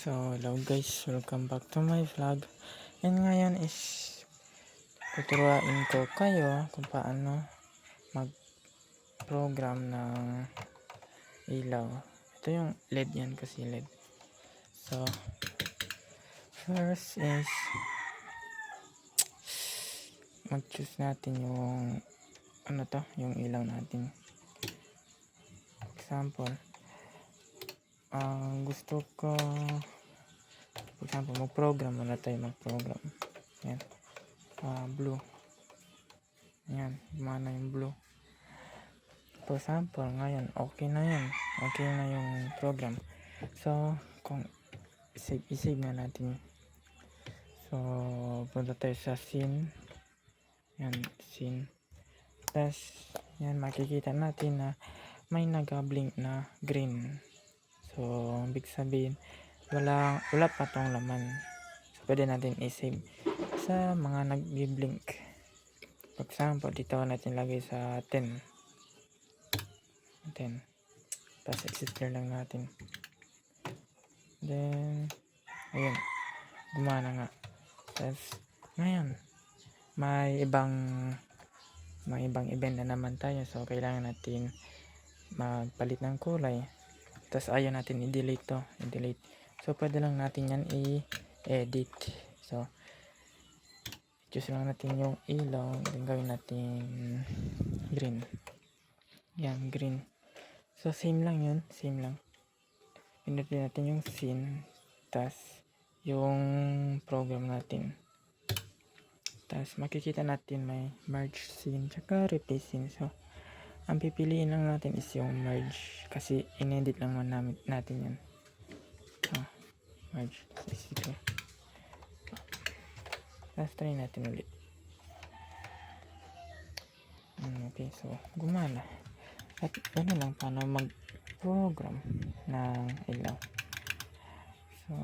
So, hello guys, welcome back to my vlog. And ngayon is tuturuan ko kayo kung paano mag-program ng ilaw. Ito yung LED yan kasi LED. So, first is mag-choose natin yung yung ilaw natin. Example, gusto ko for example mag-program muna tayo yan, blue yan, mana yung blue for example. Ngayon okay na yung program. So kung isave na natin, so punta tayo sa scene, yan scene, tapos yan makikita natin na may nag-blink na green. So ibig sabihin wala pa tong laman. So pwede natin i-save sa mga nag-blink. For example, dito natin lagay sa 10. Tapos exit clear lang natin. Then ayun, gumana nga. Tapos ngayon may ibang event na naman tayo, so kailangan natin magpalit ng kulay. Tapos ayaw natin i-delete to, so pwede lang natin yan i-edit. So choose lang natin yung ilaw, then gawin natin green. Yan, green. So same lang yun, pinutin natin yung scene, tas yung program natin. Tas makikita natin may merge scene tsaka replace scene. So ang pipiliin lang natin is yung merge kasi inedit lang natin yan. Merge ito. Tapos try natin ulit. Okay, so gumana. At ano lang paano mag-program ng ilaw. So